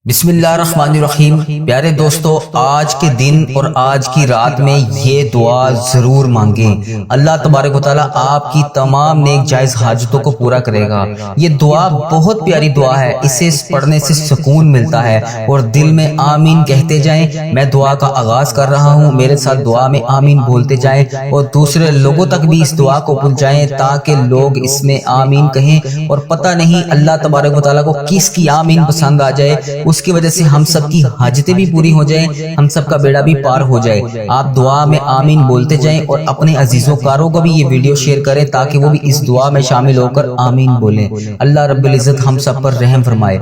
بسم اللہ الرحمن الرحیم۔ پیارے دوستو، آج کے دن اور آج کی رات میں یہ دعا ضرور مانگیں۔ اللہ تبارک و تعالیٰ آپ کی تمام نیک جائز حاجتوں کو پورا کرے گا۔ یہ دعا بہت پیاری دعا ہے، اسے پڑھنے سے سکون ملتا ہے اور دل میں آمین کہتے جائیں۔ میں دعا کا آغاز کر رہا ہوں، میرے ساتھ دعا میں آمین بولتے جائیں اور دوسرے لوگوں تک بھی اس دعا کو پہنچائیں تاکہ لوگ اس میں آمین کہیں۔ اور پتہ نہیں اللہ تبارک و تعالیٰ کو کس کی آمین پسند آ جائے، اس کی وجہ سے ہم سب کی حاجتیں بھی پوری ہو جائیں، ہم سب کا بیڑا بھی پار ہو جائے۔ آپ دعا میں آمین بولتے جائیں اور اپنے عزیزوں کاروں کو بھی یہ ویڈیو شیئر کریں تاکہ وہ بھی اس دعا میں شامل ہو کر آمین بولیں۔ اللہ رب العزت ہم سب پر رحم فرمائے۔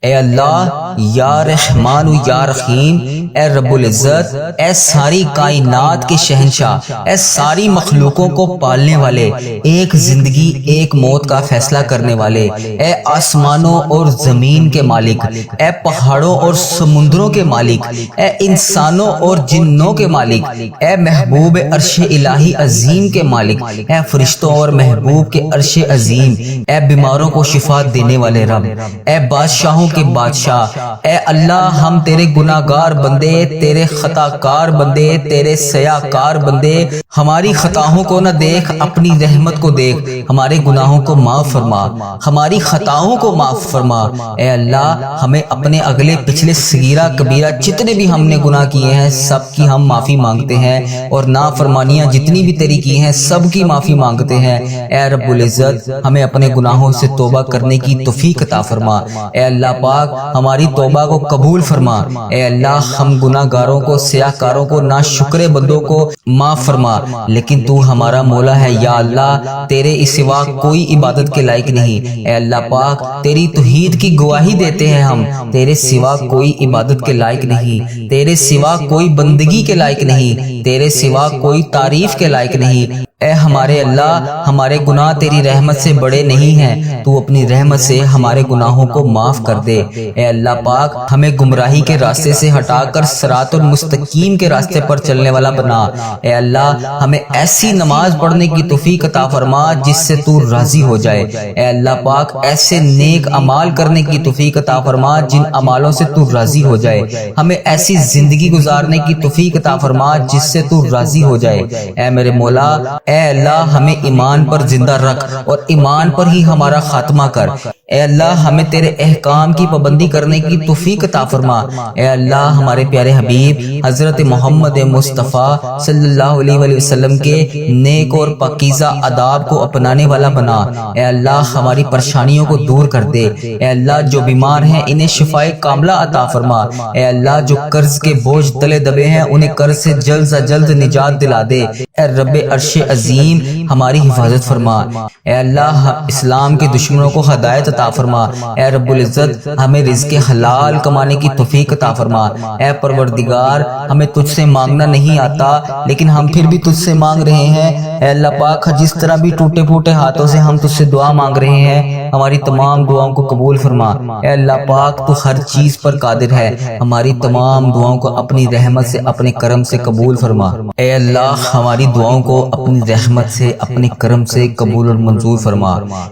اے اللہ، یا رحمان یا رحیم، اے رب العزت، اے ساری کائنات کے شہنشاہ، اے ساری مخلوقوں کو پالنے والے، ایک زندگی ایک موت کا فیصلہ کرنے والے، اے آسمانوں اور زمین کے مالک، اے پہاڑوں اور سمندروں کے مالک، اے انسانوں اور جنوں کے مالک، اے محبوب عرش الہی عظیم کے مالک، اے فرشتوں اور محبوب کے عرش عظیم، اے بیماروں کو شفا دینے والے رب، اے بادشاہوں کے بادشاہ، اے اللہ، ہم تیرے گناہ گار بندے، تیرے خطا کار بندے، تیرے سیاہ کار بندے، ہماری خطاؤں کو نہ دیکھ، اپنی رحمت کو دیکھ، ہمارے گناہوں کو معاف فرما، ہماری خطاؤں کو معاف فرما۔ اے اللہ، ہمیں اپنے اگلے پچھلے صغیرہ کبیرہ جتنے بھی ہم نے گناہ کیے ہیں سب کی ہم معافی مانگتے ہیں، اور نافرمانیاں جتنی بھی تیری کی ہیں سب کی معافی مانگتے ہیں۔ اے رب العزت، ہمیں اپنے گناہوں سے توبہ کرنے کی توفیق عطا فرما۔ اے اللہ پاک، ہماری توبہ کو قبول فرما۔ اے اللہ، ہم گناہ گاروں کو، سیاہ کاروں کو، ناشکرے بندوں کو معاف فرما، لیکن تو ہمارا مولا ہے۔ یا اللہ، تیرے سوا کوئی عبادت کے لائق نہیں۔ اے اللہ پاک، تیری توحید کی گواہی دیتے ہیں ہم، تیرے سوا کوئی عبادت کے لائق نہیں، تیرے سوا کوئی بندگی کے لائق نہیں، تیرے سوا کوئی تعریف کے لائق نہیں۔ اے ہمارے اللہ، ہمارے گناہ تیری رحمت سے بڑے نہیں ہیں، تو اپنی رحمت سے ہمارے گناہوں کو معاف کر دے۔ اے اللہ پاک، ہمیں گمراہی کے راستے سے ہٹا کر صراط المستقیم کے راستے پر چلنے والا بنا۔ اے اللہ، ہمیں ایسی نماز پڑھنے کی توفیق عطا فرما جس سے تو راضی ہو جائے۔ اے اللہ پاک، ایسے نیک اعمال کرنے کی توفیق عطا فرما جن اعمالوں سے تو راضی ہو جائے۔ ہمیں ایسی زندگی گزارنے کی توفیق عطا فرما جس سے تو راضی ہو جائے۔ اے میرے مولا، اے اللہ، ہمیں ایمان پر زندہ رکھ اور ایمان پر ہی ہمارا خاتمہ کر۔ اے اللہ، ہمیں تیرے احکام کی پابندی کرنے کی توفیق عطا فرما۔ اے اللہ، ہمارے پیارے حبیب حضرت محمد مصطفیٰ صلی اللہ علیہ وآلہ وسلم کے نیک اور پاکیزہ آداب کو اپنانے والا بنا۔ اے اللہ، ہماری پریشانیوں کو دور کر دے۔ اے اللہ، جو بیمار ہیں انہیں شفائے کاملہ عطا فرما۔ اے اللہ، جو قرض کے بوجھ تلے دبے ہیں انہیں قرض سے جلد سے جلد نجات دلا دے۔ اے رب عرش عظیم، ہماری حفاظت فرما۔ اے اللہ، اسلام کے دشمنوں کو ہدایت عطا فرما۔ اے رب العزت، ہمیں رزق حلال کمانے کی توفیق عطا فرما۔ اے پروردگار، ہمیں تجھ سے مانگنا نہیں آتا لیکن ہم پھر بھی تجھ سے مانگ رہے ہیں۔ اے اللہ پاک، جس طرح بھی ٹوٹے پھوٹے ہاتھوں سے ہم تجھ سے دعا مانگ رہے ہیں، ہماری تمام دعاؤں کو قبول فرما۔ اے اللہ پاک، تو ہر چیز پر قادر ہے، ہماری تمام دعاؤں کو اپنی رحمت سے، اپنے کرم سے قبول فرما۔ اے اللہ، ہماری دعاؤں کو اپنی رحمت سے، اپنے کرم سے قبول اور منظور فرما۔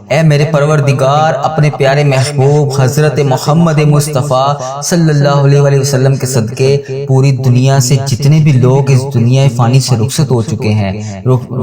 اے میرے پروردگار، اپنے پیارے محبوب حضرت محمد مصطفیٰ صلی اللہ علیہ وآلہ وسلم کے صدقے پوری دنیا سے جتنے بھی لوگ اس دنیا فانی سے رخصت ہو چکے ہیں،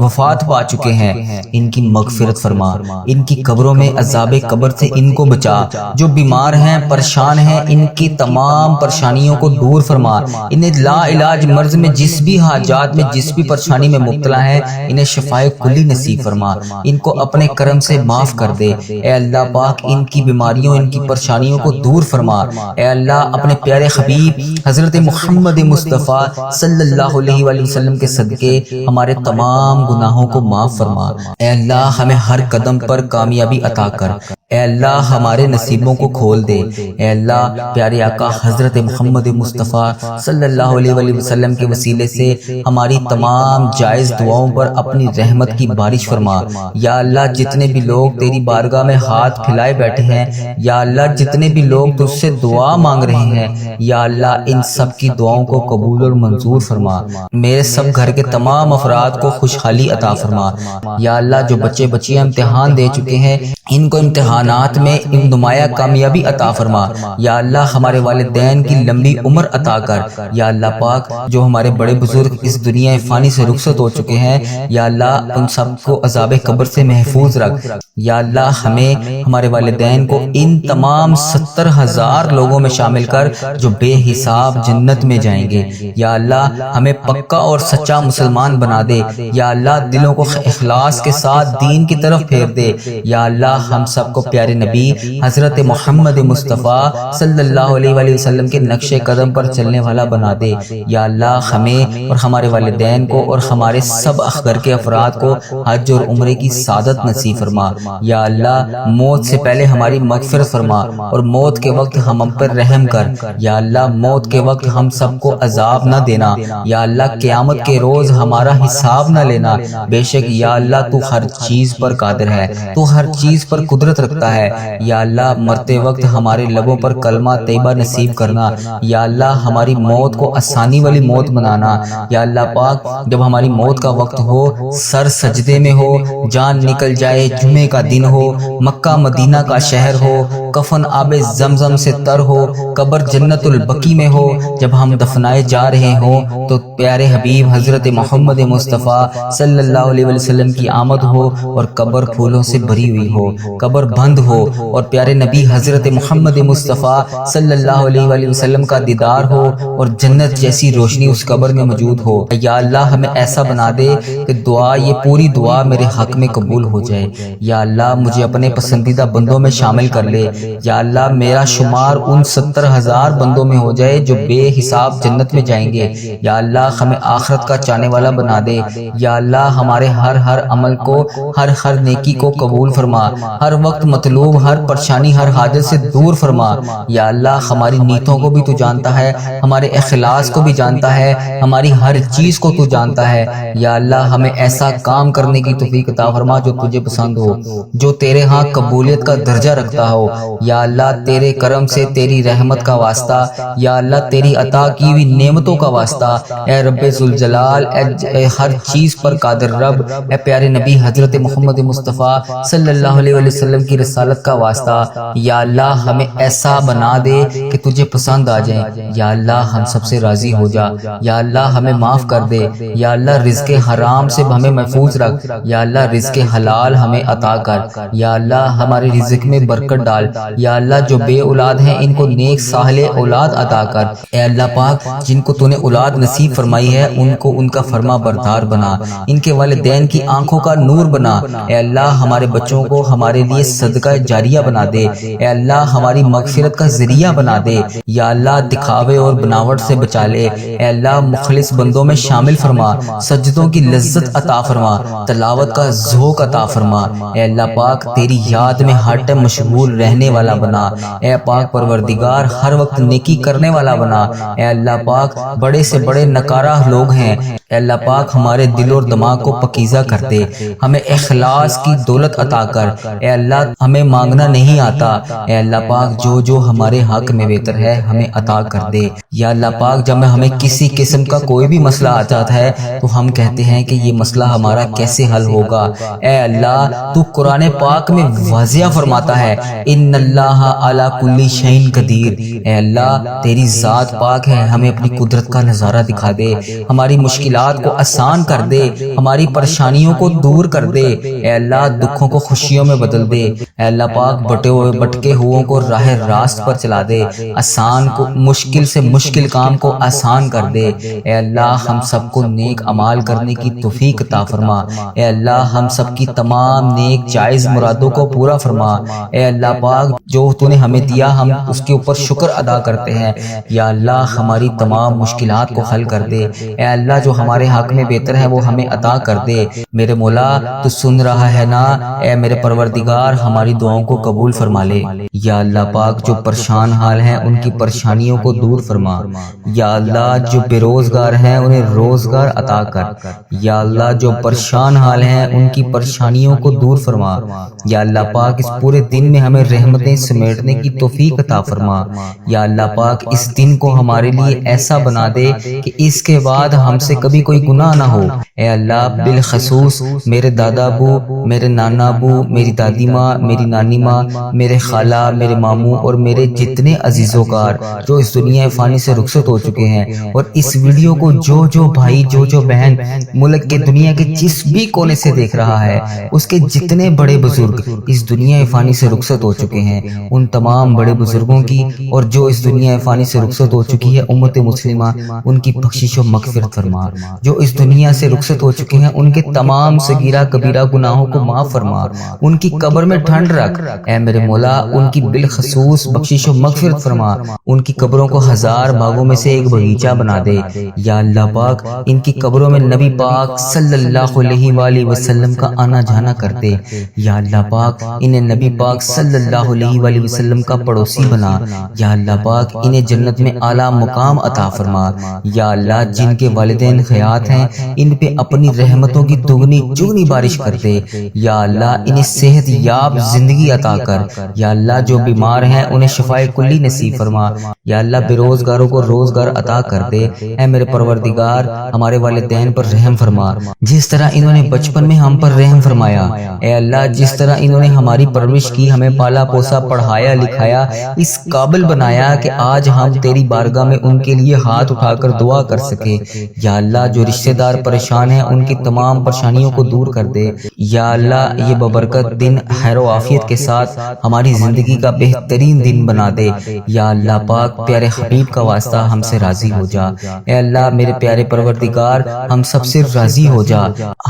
وفات پا چکے ہیں، ان کی مغفرت فرما، ان کی قبروں میں عذاب قبر سے ان کو بچا۔ جو بیمار ہیں، پریشان ہیں، ان کی تمام پریشانیوں کو دور فرما۔ انہیں لا علاج مرض میں جس بھی حاجات میں، جس بھی پریشانی میں مبتلا ہیں، انہیں شفائے کلی نصیب فرما، ان کو اپنے کرم سے معاف کر دے۔ اے اللہ پاک، ان کی بیماریوں، ان کی پریشانیوں کو دور فرما۔ اے اللہ، اپنے پیارے حبیب حضرت محمد مصطفیٰ صلی اللہ علیہ وآلہ وسلم کے صدقے ہمارے تمام گناہوں کو معاف فرما۔ اے اللہ، ہمیں ہر قدم پر کامیابی عطا کر۔ اے اللہ، ہمارے نصیبوں کو کھول دے۔ اے اللہ، پیارے آقا حضرت محمد مصطفیٰ صلی اللہ علیہ وآلہ وسلم کے وسیلے سے ہماری تمام جائز دعاؤں پر اپنی رحمت کی بارش فرما۔ یا اللہ، جتنے بھی لوگ تیری بارگاہ میں ہاتھ پھیلائے بیٹھے ہیں، یا اللہ، جتنے بھی لوگ تجھ سے دعا مانگ رہے ہیں، یا اللہ، ان سب کی دعاؤں کو قبول اور منظور فرما۔ میرے سب گھر کے تمام افراد کو خوشحالی عطا فرما۔ یا اللہ، جو بچے بچیاں امتحان دے چکے ہیں ان کو امتحان امتحانات میں نمایاں کامیابی عطا فرما۔ یا اللہ ہمارے والدین کی لمبی عمر عطا کر۔ یا اللہ پاک جو ہمارے بڑے بزرگ اس دنیا فانی سے رخصت ہو چکے ہیں، یا اللہ ان سب کو عذاب قبر سے محفوظ رکھ۔ یا اللہ ہمیں ہمارے والدین کو ان تمام 70,000 لوگوں میں شامل کر جو بے حساب جنت میں جائیں گے۔ یا اللہ ہمیں پکا اور سچا مسلمان بنا دے۔ یا اللہ دلوں کو اخلاص کے ساتھ دین کی طرف پھیر دے۔ یا اللہ ہم سب کو پیارے نبی حضرت محمد مصطفیٰ صلی اللہ علیہ وآلہ وسلم کے نقش قدم پر چلنے والا بنا دے۔ یا اللہ ہمیں اور ہمارے والدین کو اور ہمارے سب گھر کے افراد کو حج اور عمرے کی سعادت نصیب فرما۔ یا اللہ موت سے پہلے ہماری مغفرت فرما اور موت کے وقت ہم پر رحم کر۔ یا اللہ موت کے وقت ہم سب کو عذاب نہ دینا۔ یا اللہ قیامت کے روز ہمارا حساب نہ لینا۔ بے شک یا اللہ تو ہر چیز پر قادر ہے، تو ہر چیز پر قدرت رکھتا ہے۔ یا اللہ مرتے وقت ہمارے لبوں پر کلمہ طیبہ نصیب کرنا۔ یا اللہ ہماری موت کو آسانی والی موت بنانا۔ یا اللہ پاک جب ہماری موت کا وقت ہو، سر سجدے میں ہو، جان نکل جائے، جمعے کا دن ہو، مکہ مدینہ کا شہر ہو، کفن آب زمزم سے تر ہو، قبر جنت البقیع میں ہو، جب ہم دفنائے جا رہے ہوں تو پیارے حبیب حضرت محمد مصطفیٰ صلی اللہ علیہ وسلم کی آمد ہو اور قبر پھولوں سے بھری ہوئی ہو، قبر بند ہو اور پیارے نبی حضرت محمد مصطفیٰ صلی اللہ علیہ وآلہ وسلم کا دیدار ہو اور جنت جیسی روشنی اس قبر میں موجود ہو۔ یا اللہ ہمیں ایسا بنا دے کہ دعا، یہ پوری دعا میرے حق میں قبول ہو جائے۔ یا اللہ مجھے اپنے پسندیدہ بندوں میں شامل کر لے۔ یا اللہ میرا شمار ان 70,000 بندوں میں ہو جائے جو بے حساب جنت میں جائیں گے۔ یا اللہ ہمیں آخرت کا چاہنے والا بنا دے۔ یا اللہ ہمارے ہر عمل کو، ہر نیکی کو قبول فرما، ہر وقت مطلوب، ہر پریشانی، ہر حاجت سے دور فرما۔ یا اللہ ہماری نیتوں کو بھی تو جانتا ہے، ہمارے اخلاص کو بھی جانتا ہے، ہماری ہر چیز کو تو جانتا ہے۔ یا اللہ ہمیں ایسا کام کرنے کی توفیق عطا فرما جو تجھے پسند ہو، جو تیرے ہاں قبولیت کا درجہ رکھتا ہو۔ یا اللہ تیرے کرم سے، تیری رحمت کا واسطہ، یا اللہ تیری عطا کی ہوئی نعمتوں کا واسطہ، اے رب ذوالجلال، اے ہر چیز پر قادر رب، اے پیارے نبی حضرت محمد مصطفیٰ صلی اللہ علیہ وسلم کی رسالت کا واسطہ، یا اللہ ہمیں ایسا بنا دے کہ تجھے پسند آ جائیں۔ یا اللہ ہم سب سے راضی ہو جا۔ یا اللہ ہمیں معاف کر دے۔ یا اللہ رزق حرام سے ہمیں محفوظ رکھ۔ یا اللہ رزق حلال ہمیں عطا کر۔ یا اللہ ہمارے رزق میں برکت ڈال۔ یا اللہ جو بے اولاد ہیں ان کو نیک صالح اولاد عطا کر۔ اے اللہ پاک جن کو تو نے اولاد نصیب فرمائی ہے ان کو ان کا فرما بردار بنا، ان کے والدین کی آنکھوں کا نور بنا۔ اے اللہ ہمارے بچوں کو ہمارے لیے صدقہ جاریہ بنا دے۔ اے اللہ ہماری مغفرت کا ذریعہ بنا دے۔ یا اللہ دکھاوے اور بناوٹ سے بچا لے۔ اے اللہ مخلص بندوں میں شامل فرما، سجدوں کی لذت عطا فرما، تلاوت کا ذوق عطا فرما۔ اے اللہ پاک تیری یاد میں ہر ٹائم مشغول رہنے والا بنا۔ اے پاک پروردگار ہر وقت نیکی کرنے والا بنا۔ اے اللہ پاک بڑے سے بڑے نکارہ لوگ ہیں، اے اللہ پاک ہمارے دل اور دماغ کو پکیزہ کر دے، ہمیں اخلاص کی دولت عطا کر۔ اے اللہ ہمیں مانگنا نہیں آتا، اے اللہ پاک جو ہمارے حق میں بہتر ہے ہمیں عطا کر دے۔ یا اللہ پاک جب ہمیں کسی قسم کا کوئی بھی مسئلہ آتا ہے تو ہم کہتے ہیں کہ یہ مسئلہ ہمارا کیسے حل ہوگا، اے اللہ تو قرآن پاک میں واضح فرماتا ہے ان اللہ علی کل شیء قدیر۔ اے اللہ تیری ذات پاک ہے، ہمیں اپنی قدرت کا نظارہ دکھا دے، ہماری مشکلات کو آسان کر دے، ہماری پریشانیوں کو دور کر دے۔ اے اللہ دکھوں کو خوشیوں میں بدل دے۔ اے اللہ پاک بٹکے ہوئوں کو راہ راست پر چلا دے، آسان کو مشکل سے مشکل کام کو آسان کر دے۔ اے اللہ ہم سب کو نیک اعمال کرنے کی توفیق عطا فرما۔ اے اللہ ہم سب کی تمام نیک جائز مرادوں کو پورا فرما۔ اے اللہ پاک جو تو نے ہمیں دیا ہم اس کے اوپر شکر ادا کرتے ہیں۔ یا اللہ ہماری تمام مشکلات کو حل کر دے۔ اے اللہ جو ہمارے حق میں بہتر ہے وہ ہمیں عطا کر دے۔ میرے مولا تو سن رہا ہے نا، اے میرے پروردگار ہماری دعاؤں کو قبول فرما لے۔ یا اللہ پاک جو پریشان حال ہیں ان کی پریشانیوں کو دور فرما۔ یا اللہ جو بے روزگار ہیں انہیں روزگار عطا کر۔ یا اللہ جو پریشان حال ہیں ان کی پریشانیوں کو دور فرما۔ یا اللہ پاک اس پورے دن میں ہمیں رحمتیں سمیٹنے کی توفیق عطا فرما۔ یا اللہ پاک اس دن کو ہمارے لیے ایسا بنا دے کہ اس کے بعد ہم سے کبھی کوئی گناہ نہ ہو۔ اے اللہ بالخصوص میرے دادا ابو، میرے نانا ابو، میری دادی ماں، میری نانی ماں، میرے خالہ، میرے ماموں اور میرے جتنے عزیز و کار جو اس دنیا فانی سے رخصت ہو چکے ہیں، اور اس ویڈیو کو جو بھائی جو بہن ملک کے دنیا کے جس بھی کونے سے دیکھ رہا ہے، اس کے جتنے بڑے بزرگ اس دنیا فانی سے رخصت ہو چکے ہیں، ان تمام بڑے بزرگوں کی اور جو اس دنیا فانی سے رخصت ہو چکی ہے امت مسلمہ، ان کی بخشش و مغفرت فرما۔ جو اس دنیا سے رخصت ہو چکے ہیں ان کے تمام صغیرہ کبیرہ گناہوں کو معاف فرما، ان کی قبر میں ٹھنڈ رکھ اے میرے مولا، ان کی بالخصوص بخشش و مغفرت فرما، ان کی قبروں کو 1000 باغوں میں سے ایک باغیچہ بنا دے یا اللہ پاک۔ ان کی قبروں میں نبی پاک صلی اللہ علیہ وآلہ وسلم کا آنا جانا کر دے یا اللہ پاک۔ انہیں نبی پاک صلی اللہ علیہ وآلہ وسلم کا پڑوسی بنا یا اللہ پاک۔ انہیں جنت میں اعلیٰ مقام عطا فرما یا اللہ۔ جن کے والدین حیات ہیں ان پہ اپنی رحمتوں کی دگنی چگنی بارش کر دے یا اللہ۔ انہیں صحت یاب زندگی عطا کر یا اللہ۔ جو بیمار ہیں انہیں شفائے کلی نصیب فرما یا اللہ۔ بے روزگاروں کو روزگار عطا کر دے اے میرے پروردگار۔ ہمارے والدین پر رحم فرما جس طرح انہوں نے بچپن میں ہم پر رحم فرمایا اے اللہ۔ جس طرح انہوں نے ہماری پرورش کی، ہمیں پالا پوسا، پڑھایا لکھایا، اس قابل بنایا کہ آج ہم تیری بارگاہ میں ان کے لیے ہاتھ اٹھا کر دعا کر سکے یا اللہ۔ جو رشتہ دار پریشان ہیں ان کی تمام پریشانیوں کو دور کر دے یا اللہ۔ یہ ببرکت دن خیر و عافیت کے ساتھ ہماری زندگی کا بہترین دن بنا دے یا اللہ پاک۔ پیارے حبیب کا واسطہ ہم سے راضی ہو جا اے اللہ۔ میرے پیارے پروردگار ہم سب سے راضی ہو جا۔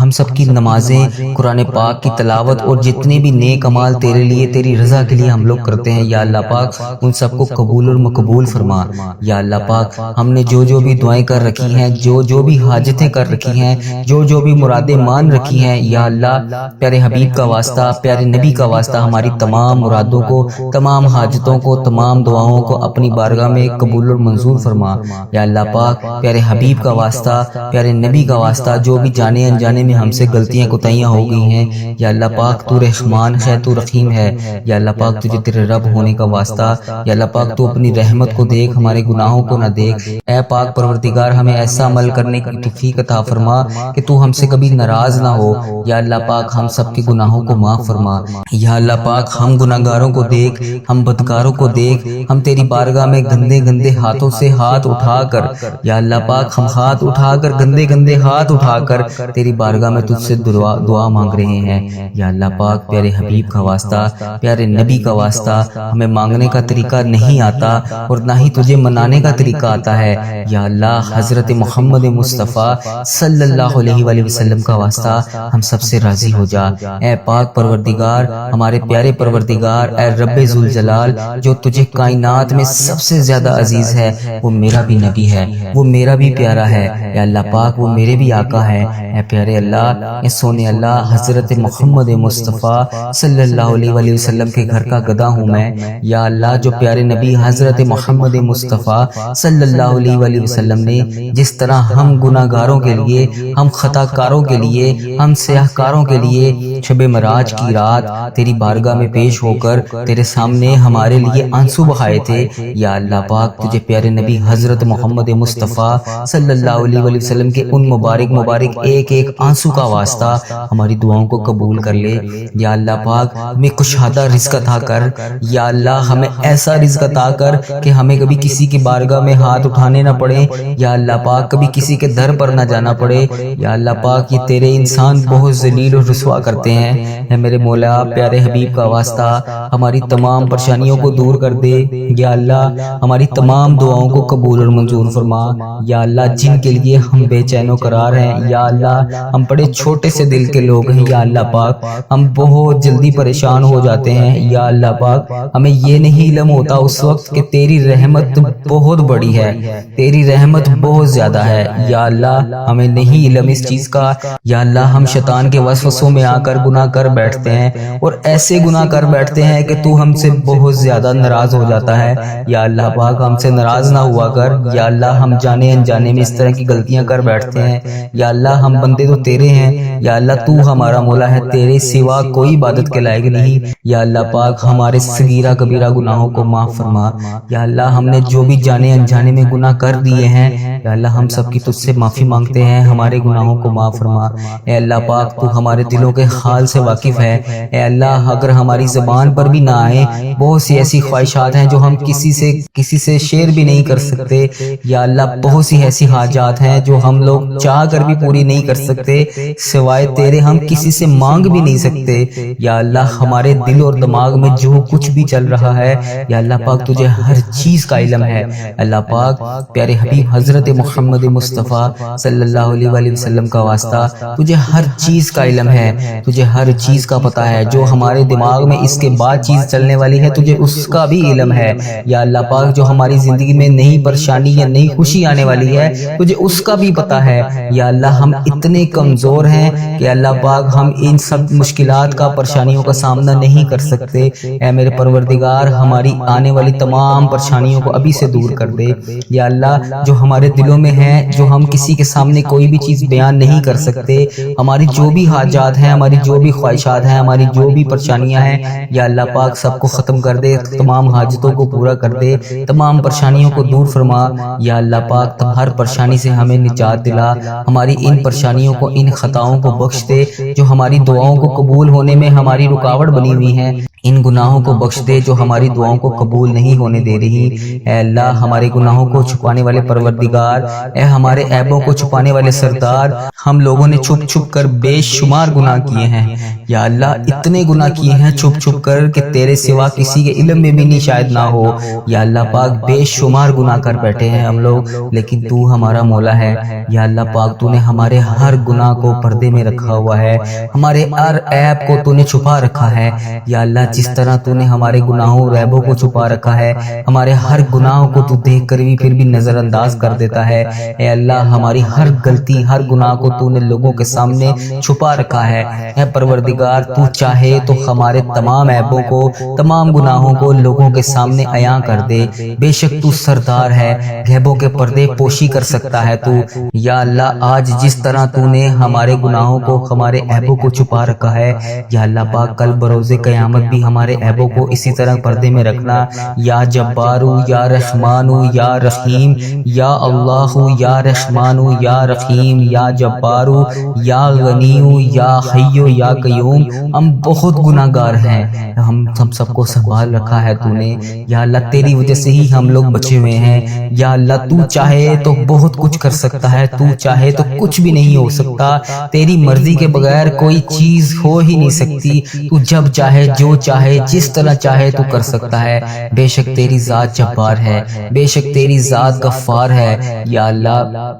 ہم سب کی نمازیں، قرآن پاک کی تلاوت اور جتنے بھی نیک اعمال تیرے لیے، تیری رضا کے لیے ہم لوگ کرتے ہیں یا اللہ پاک، ان سب کو قبول اور مقبول فرما یا اللہ پاک۔ ہم نے جو بھی دعائیں کر رکھی ہیں، جو بھی حاجتیں کر رکھی ہیں، جو بھی مرادیں مان رکھی ہیں یا اللہ، پیارے حبیب کا واسطہ، پیارے نبی کا واسطہ، ہماری تمام مرادوں کو، تمام حاجتوں کو، تمام دعاؤں کو اپنی بارگاہ میں قبول اور منظور فرما یا اللہ پاک۔ پیارے حبیب کا واسطہ، پیارے نبی کا واسطہ، جو بھی جانے انجانے میں ہم سے غلطیاں کوتاہیاں ہو گئی ہیں یا اللہ پاک، تو رحمان ہے، تو رحیم ہے یا اللہ پاک۔ تجھے تیرے رب ہونے کا واسطہ یا اللہ پاک، تو اپنی رحمت کو دیکھ، ہمارے گناہوں کو نہ دیکھ اے پاک پروردگار۔ ہمیں ایسا عمل کرنے کی توفیق عطا فرما کہ تو ہم سے کبھی ناراض نہ ہو یا اللہ پاک۔ ہم سب کے گناہوں کو معاف فرما یا اللہ پاک۔ ہم گناہگاروں کو دیکھ، ہم بدکاروں کو دیکھ، ہم تیری بارگاہ میں گندے گندے ہاتھوں سے ہاتھ اٹھا کر یا اللہ پاک، ہم ہاتھ اٹھا کر، گندے گندے ہاتھ اٹھا کر تیری بارگاہ میں تجھ سے دعا مانگ رہے ہیں یا اللہ پاک۔ پیارے حبیب کا واسطہ، پیارے نبی کا واسطہ، ہمیں مانگنے کا طریقہ نہیں آتا اور نہ ہی تجھے منانے کا طریقہ آتا ہے یا اللہ۔ حضرت محمد مصطفیٰ صلی اللہ علیہ وآلہ وسلم کا واسطہ ہم سب سے راضی ہو جا اے پاک پروردگار، ہمارے پیارے پروردگار، اے رب ذوالجلال۔ جو تجھے کائنات میں سب سے زیادہ عزیز ہے وہ میرا بھی نبی ہے، وہ میرا بھی پیارا ہے یا اللہ پاک، وہ میرے بھی آقا ہے اے پیارے اللہ، اے سونے اللہ۔ حضرت محمد مصطفیٰ صلی اللہ علیہ وآلہ وسلم کے گھر کا گدا ہوں میں یا اللہ۔ جو پیارے نبی حضرت محمد مصطفیٰ صلی اللہ علیہ وآلہ وسلم نے جس طرح ہم گناہ گاروں کے لیے، ہم خطا کاروں کے لیے، ہم سیاہ کاروں کے لیے شب معراج کی رات تیری بارگاہ میں پیش ہو کر تیرے سامنے ہمارے لیے آنسو بہائے تھے یا اللہ پاک، تجھے پیارے نبی حضرت محمد مصطفیٰ صلی اللہ علیہ وآلہ وسلم کے ان مبارک ایک ایک آنسو کا واسطہ ہماری دعاؤں کو قبول کر لے یا اللہ پاک۔ ہمیں کشادہ رزق عطا کر یا اللہ، ہمیں ایسا رزق عطا کر کہ ہمیں کبھی کسی کی بارگاہ میں ہاتھ اٹھانے نہ پڑے یا اللہ پاک، کبھی کسی کے در پر نہ جانا پڑے یا اللہ پاک۔ یہ تیرے انسان بہت ذلیل اور رسوا کرتے ہیں اے میرے مولا۔ پیارے حبیب کا واسطہ ہماری تمام پریشانیوں کو دور کر دے یا اللہ۔ ہماری تمام دعاؤں کو قبول اور منظور فرما یا اللہ۔ جن کے لیے ہم بے چین و قرار ہیں یا اللہ، ہم بڑے چھوٹے سے دل کے لوگ ہیں یا اللہ پاک، ہم بہت جلدی پریشان ہو جاتے ہیں یا اللہ پاک۔ ہمیں یہ نہیں علم ہوتا اس وقت کہ تیری رحمت بہت بڑی ہے، تیری رحمت بہت زیادہ ہے یا اللہ۔ ہمیں نہیں علم اس چیز کا یا اللہ۔ ہم شیطان کے وسوسوں میں آ کر گناہ کر بیٹھتے ہیں اور ایسے گناہ کر بیٹھتے ہیں کہ تو ہم سے بہت زیادہ ناراض ہو جاتا ہے یا اللہ پاک۔ ہم سے ناراض نہ ہوا کر یا اللہ۔ ہم جانے انجانے میں اس طرح کی غلطیاں کر بیٹھتے ہیں یا اللہ۔ ہم بندے تو تیرے ہیں یا اللہ، تو ہمارا مولا ہے، تیرے سوا کوئی عبادت کے لائق نہیں یا اللہ پاک۔ ہمارے صغیرہ کبیرہ گناہوں کو معاف فرما یا اللہ۔ ہم نے جو بھی جانے انجانے میں گناہ کر دیے ہیں یا اللہ، ہم سب کی تجھ سے معافی مانگتے ہیں۔ ہمارے گناہوں کو معاف فرما۔ اے اللہ پاک تو ہمارے دلوں کے حال سے واقف ہے۔ اے اللہ اگر ہماری زبان پر بھی نہ آئے، بہت سی ایسی خواہشات ہیں جو ہم کسی سے شیئر بھی نہیں کر سکتے، یا اللہ بہت سی ایسی حاجات ہیں جو ہم لوگ چاہ کر بھی پوری نہیں کر سکتے، سوائے تیرے ہم کسی سے مانگ بھی نہیں سکتے۔ یا اللہ ہمارے دل اور دماغ میں جو کچھ بھی چل رہا ہے، یا اللہ پاک تجھے ہر چیز کا علم ہے۔ اللہ پاک پیارے حبیب حضرت محمد مصطفیٰ صلی اللہ علیہ وآلہ وسلم کا واسطہ، تجھے ہر چیز کا علم ہے، تجھے ہر چیز کا پتہ ہے، جو ہمارے دماغ میں اس کے بعد چیز چلنے والی ہے تجھے اس کا بھی علم ہے۔ یا اللہ پاک جو ہماری زندگی میں نئی پریشانی یا نئی خوشی آنے والی ہے تجھے اس کا بھی پتہ ہے۔ یا اللہ ہم اتنے کمزور ہیں کہ اللہ پاک ہم ان سب مشکلات کا، پریشانیوں کا سامنا نہیں کر سکتے۔ اے میرے پروردگار ہماری آنے والی تمام پریشانیوں کو ابھی سے دور کر دے۔ یا اللہ جو ہمارے دلوں میں ہے، جو ہم کسی کے سامنے کوئی بھی چیز بیان نہیں کر سکتے، ہماری جو بھی حاجات ہیں، ہماری جو بھی خواہشات ہیں، ہماری جو بھی پریشانیاں ہیں، یا اللہ پاک سب کو ختم کر دے، تمام حاجتوں کو پورا کر دے، تمام پریشانیوں کو دور فرما۔ یا اللہ پاک ہر پریشانی سے ہمیں نجات دلا، ہماری ان پریشانیوں کو، ان خطاؤں کو بخش دے جو ہماری دعاؤں کو قبول ہونے میں ہماری رکاوٹ بنی ہوئی ہیں، ان گناہوں کو بخش دے جو ہماری دعاؤں کو قبول نہیں ہونے دے رہی۔ اے اللہ ہمارے گناہوں کو چھپانے والے پروردگار، اے ہمارے عیبوں کو چھپانے والے سردار، ہم لوگوں نے چھپ چھپ کر بے شمار گناہ کیے ہیں۔ یا اللہ اتنے گناہ کیے ہیں چھپ چھپ کر کہ تیرے سوا کسی کے علم میں بھی نہیں شاید نہ ہو۔ یا اللہ پاک بے شمار گناہ کر بیٹھے ہیں ہم لوگ، لیکن تو ہمارا مولا ہے۔ یا اللہ پاک تو نے ہمارے ہر گناہ کو پردے میں رکھا ہوا ہے، ہمارے ہر عیب کو تو نے چھپا رکھا ہے۔ یا اللہ جس طرح تو نے ہمارے گناہوں اور عیبوں کو چھپا رکھا ہے، ہمارے ہر گناہوں کو تو دیکھ کر بھی پھر بھی نظر انداز کر دیتا ہے۔ اے اللہ ہماری ہر غلطی، ہر گناہ کو تو نے لوگوں کے سامنے چھپا رکھا ہے۔ اے پروردگار تو چاہے تو ہمارے تمام عیبوں کو، تمام گناہوں کو لوگوں کے سامنے عیاں کر دے۔ بے شک تو سردار ہے، غیبوں کے پردے پوشی کر سکتا ہے تو۔ یا اللہ آج جس طرح تو نے ہمارے گناہوں کو، ہمارے عیبوں کو چھپا رکھا ہے، یا اللہ پاک کل بروز قیامت بھی ہمارے عیبوں کو اسی طرح پردے میں رکھنا۔ یا جبارو یا رحمانو یا رحیم، یا اللہ یا رحمانو یا رحیم، یا جبارو یا غنیو یا حیو یا قیوم۔ ہم بہت گناہ گار ہیں، ہم سب کو سنبھال رکھا ہے تو نے۔ یا اللہ تیری وجہ سے ہی ہم لوگ بچے ہوئے ہیں۔ یا اللہ تو چاہے تو بہت کچھ کر سکتا ہے، تو چاہے تو کچھ بھی نہیں ہو سکتا، تیری مرضی کے بغیر کوئی چیز ہو ہی نہیں سکتی۔ تو جب چاہے، جو چاہے، جس طرح چاہے تو کر سکتا ہے۔ بے شک تیری ذات جبار ہے، بے شک تیری ذات غفار ہے۔ یا اللہ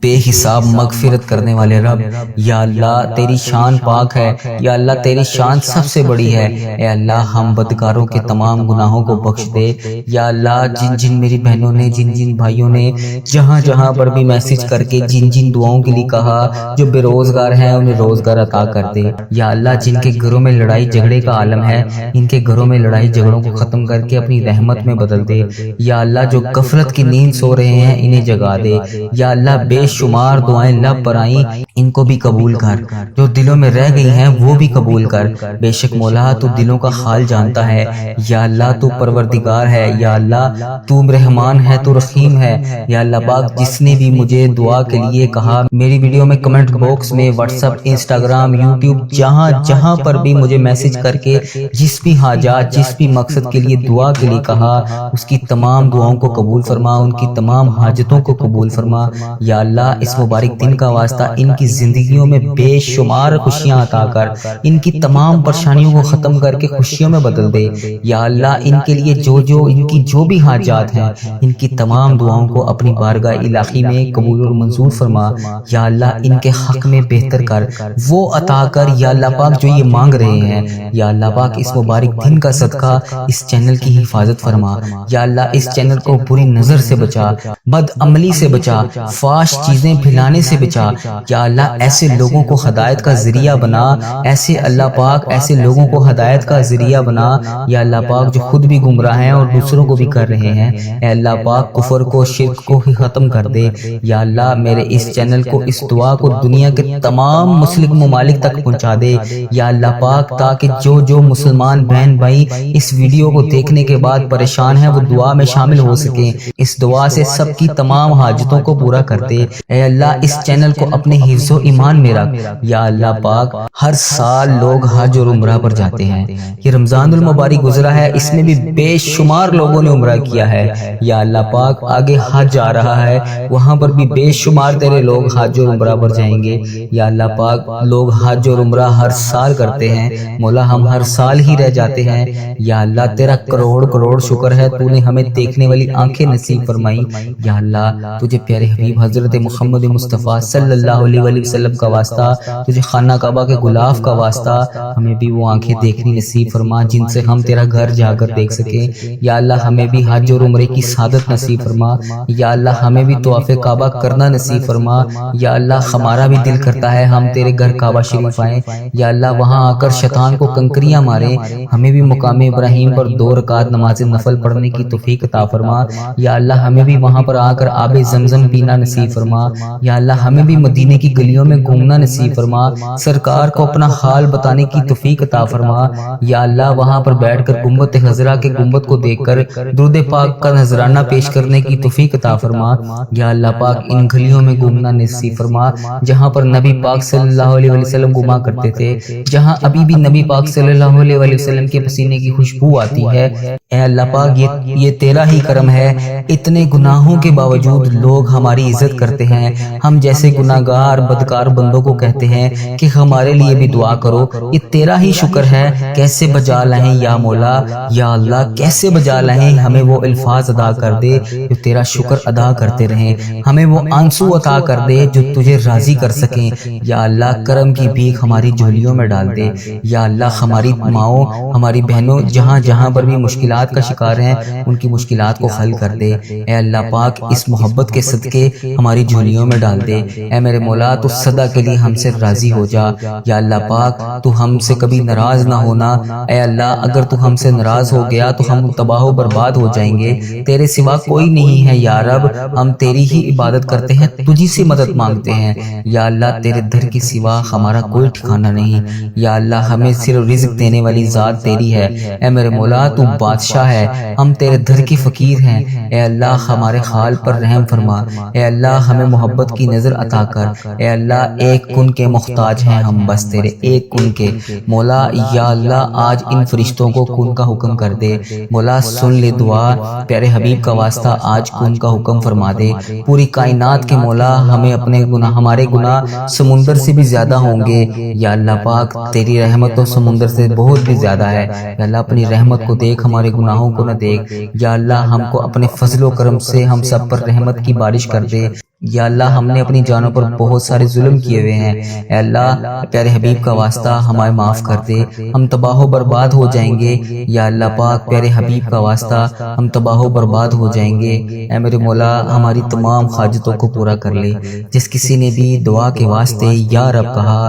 بے حساب مغفرت کرنے والے رب، یا اللہ تیری شان پاک ہے، یا اللہ تیری شان سب سے بڑی ہے۔ اے اللہ ہم بدکاروں کے تمام گناہوں کو بخش دے۔ یا اللہ جن جن میری بہنوں نے، جن جن بھائیوں نے جہاں جہاں پر بھی میسج کر کے جن جن دعاؤں کے لیے کہا، جو بے روزگار ہیں انہیں روزگار عطا کر دے۔ یا اللہ جن کے گھروں میں لڑائی جھگڑے کا عالم ہے، ان کے گھروں میں لڑائی جھگڑوں کو ختم کر کے اپنی رحمت میں بدل دے۔ یا اللہ جو غفلت کی نیند سو رہے ہیں انہیں جگا دے۔ یا اللہ بے شمار دعائیں لب پر آئیں، ان کو بھی قبول کر، جو دلوں میں رہ گئی ہیں وہ بھی قبول کر۔ بے شک مولا تو دلوں کا حال جانتا ہے۔ یا اللہ تو پروردگار ہے، یا اللہ تو رحمان ہے، تو رحیم ہے۔ یا اللہ پاک جس نے بھی مجھے دعا کے لیے کہا، میری ویڈیو میں کمنٹ باکس میں، واٹس ایپ، انسٹاگرام، یوٹیوب، جہاں جہاں پر بھی مجھے میسج کر کے جس بھی حاجات، جس بھی مقصد کے لیے دعا کے لیے کہا، اس کی تمام دعاؤں کو قبول فرما، ان کی تمام حاجتوں کو قبول فرما۔ یا اللہ اس مبارک دن کا واسطہ ان کی زندگیوں میں بے شمار خوشیاں عطا کر، ان کی تمام پریشانیوں کو ختم کر کے خوشیوں میں بدل دے۔ یا اللہ ان کے لیے ان کی جو بھی حاجات ہیں، ان کی تمام دعاؤں کو اپنی بارگاہ الہی میں قبول اور منظور فرما۔ یا اللہ ان کے حق میں بہتر کر، وہ عطا کر یا اللہ پاک جو یہ مانگ رہے ہیں۔ یا اللہ پاک اس مبارک دن کا صدقہ اس چینل کی حفاظت فرما۔ یا اللہ اس چینل کو بری نظر سے بچا، بد عملی سے بچا، فحش چیزیں پھیلانے سے بچا۔ یا اللہ ایسے لوگوں کو ہدایت کا ذریعہ بنا، ایسے اللہ پاک ایسے لوگوں کو ہدایت کا ذریعہ بنا، یا اللہ پاک جو خود بھی گمراہ ہیں اور دوسروں کو بھی کر رہے ہیں۔ اے اللہ پاک کفر کو، شرک کو ہی ختم کر دے۔ یا اللہ میرے اس چینل کو، اس دعا کو دنیا کے تمام مسلم ممالک تک پہنچا دے۔ یا اللہ پاک تاکہ جو مسلمان بہن بھائی اس ویڈیو کو دیکھنے کے بعد پریشان ہیں وہ دعا میں شامل ہو سکیں۔ اس دعا سے سب کی تمام حاجتوں کو پورا کر دے۔ رکھے۔ اے اللہ اس چینل کو اپنے حفظ و ایمان میں رکھ۔ یا اللہ پاک ہر سال لوگ حج اور عمرہ پر جاتے ہیں، یہ رمضان المبارک گزرا ہے، اس میں بھی بے شمار لوگوں نے عمرہ کیا ہے۔ یا اللہ پاک آگے حج آ رہا ہے، وہاں پر بھی بے شمار تیرے لوگ حج اور عمرہ پر جائیں گے۔ یا اللہ پاک لوگ حج اور عمرہ ہر سال کرتے ہیں، مولا ہم ہر سال ہی رہ جاتے ہیں۔ یا اللہ تیرا کروڑ کروڑ شکر ہے، تو نے ہمیں دیکھنے والی آنکھیں نصیب فرمائی۔ یا اللہ تجھے پیارے حبیب حضرت محمد مصطفیٰ صلی اللہ علیہ وآلہ وسلم کا واسطہ، تجھے خانہ کعبہ کے غلاف کا واسطہ، ہمیں بھی وہ آنکھیں دیکھنی نصیب فرما جن سے ہم تیرا گھر جا کر دیکھ سکیں۔ یا اللہ ہمیں بھی حج اور عمرے کی سعادت نصیب فرما۔ یا اللہ ہمیں بھی طواف کعبہ کرنا نصیب فرما۔ یا اللہ ہمارا بھی دل کرتا ہے ہم تیرے گھر کعبہ شریف آئیں۔ یا اللہ وہاں آ کر شیطان کو کنکریاں ماریں، ہمیں بھی مقام ابراہیم پر 2 رکعت نماز نفل پڑھنے کی توفیق عطا فرما۔ یا اللہ ہمیں بھی وہاں پر آ کر آب زمزم پینا نصیب فرما۔ یا اللہ ہمیں بھی مدینے کی گلیوں میں گھومنا نصیب فرما، سرکار کو اپنا حال بتانے کی توفیق عطا فرما۔ یا اللہ وہاں پر بیٹھ کر گنبد خضرا کے گنبد کو دیکھ کر درود پاک کا نذرانہ پیش کرنے کی توفیق عطا فرما۔ یا اللہ پاک ان گلیوں میں گھومنا نصیب فرما جہاں پر نبی پاک صلی اللہ علیہ وآلہ وسلم گھوما کرتے تھے، جہاں ابھی بھی نبی پاک صلی اللہ علیہ وآلہ وسلم کے پسینے کی خوشبو آتی ہے۔ اے اللہ پاک یہ تیرا ہی کرم ہے، اتنے گناہوں کے باوجود لوگ ہماری عزت کرتے ہیں۔ ہم جیسے گناہگار بدکار بندوں کو کہتے ہیں کہ ہمارے لیے بھی دعا کرو، یہ تیرا ہی شکر ہے۔ کیسے بجا لائیں یا مولا، یا اللہ کیسے بجا لائیں، ہمیں وہ الفاظ ادا کر دے جو تیرا شکر ادا کرتے رہیں، ہمیں وہ آنسو عطا کر دے جو تجھے راضی کر سکیں۔ یا اللہ کرم کی بھیک ہماری جھولیوں میں ڈال دے۔ یا اللہ ہماری ماؤں ہماری بہنوں جہاں جہاں پر بھی مشکلات کا شکار ہیں ان کی مشکلات کو حل کر دے۔ اے اللہ پاک اس محبت کے صدقے ہماری جھولیوں میں ڈال دے۔ اے میرے مولا تو صدا کے لیے ہم سے راضی ہو جا۔ یا اللہ پاک تو ہم سے کبھی ناراض نہ ہونا۔ اے اللہ اگر تو ہم سے ناراض ہو گیا تو ہم تباہ و برباد ہو جائیں گے، تیرے سوا کوئی نہیں ہے یا رب، ہم تیری ہی عبادت کرتے ہیں، تجھی سے مدد مانگتے ہیں۔ یا اللہ تیرے در کے سوا ہمارا کوئی ٹھکانہ نہیں۔ یا اللہ ہمیں صرف رزق دینے والی ذات تیری ہے۔ اے میرے مولا تو بادشاہ ہے، ہم تیرے در کے فقیر ہیں۔ اے اللہ ہمارے حال پر رحم فرما۔ اے اللہ ہمیں محبت کی نظر عطا کر۔ اے اللہ ایک کن کے محتاج ہیں ہم، بس تیرے ایک کن کے مولا۔ یا اللہ آج ان فرشتوں کو کن کا حکم کر دے مولا، سن لے دعا، پیارے حبیب کا واسطہ آج کن کا حکم فرما دے۔ پوری کائنات کے مولا ہمیں اپنے گناہ، ہمارے گناہ سمندر سے بھی زیادہ ہوں گے۔ یا اللہ پاک تیری رحمت تو سمندر سے بہت بھی زیادہ ہے۔ یا اللہ اپنی رحمت کو دیکھ، ہمارے گناہوں کو نہ دیکھ۔ یا اللہ ہم کو اپنے فضل و کرم سے ہم سب پر رحمت کی بارش کر دے۔ یا اللہ ہم نے اپنی جانوں پر بہت سارے ظلم کیے ہوئے ہیں، اے اللہ پیارے حبیب کا واسطہ ہمیں معاف کر دے، ہم تباہ و برباد ہو جائیں گے۔ یا اللہ پاک پیارے حبیب کا واسطہ ہم تباہ و برباد ہو جائیں گے۔ اے میرے مولا ہماری تمام حاجتوں کو پورا کر لے۔ جس کسی نے بھی دعا کے واسطے یا رب کہا،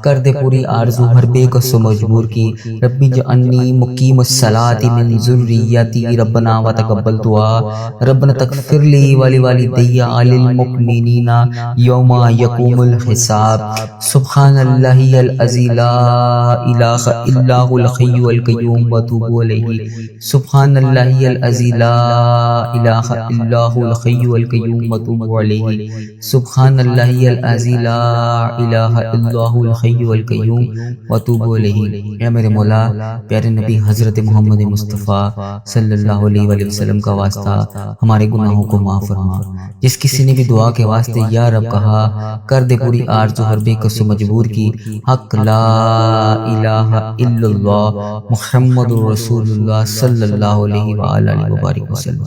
کر دے پوری آرزو ہر بے کس و مجبور کی۔ ربی جعلنی مقیم الصلاۃ من ذریتی ربنا وتقبل دعا، ربنا تغفر لی ولوالدی وللمؤمنین یوم یقوم الحساب۔ سبحان اللہ العظیم لا الہ الا هو الحی القیوم واتوب الیہ۔ سبحان اللہ العظیم لا الہ الا هو الحی القیوم واتوب الیہ۔ سبحان اللہ العظیم لا الہ الا هو الحی القیوم واتوب الیہ۔ اے میرے مولا پیارے نبی حضرت محمد مصطفیٰ صلی اللہ علیہ وآلہ وسلم کا واسطہ ہمارے گناہوں کو معاف فرما۔ جس کسی نے بھی دعا کے واسطے یا رب کہا، کر دے پوری آرزو ہر بے کس و مجبور کی۔ حق لا الہ الا اللہ محمد رسول اللہ صلی اللہ علیہ وآلہ وسلم۔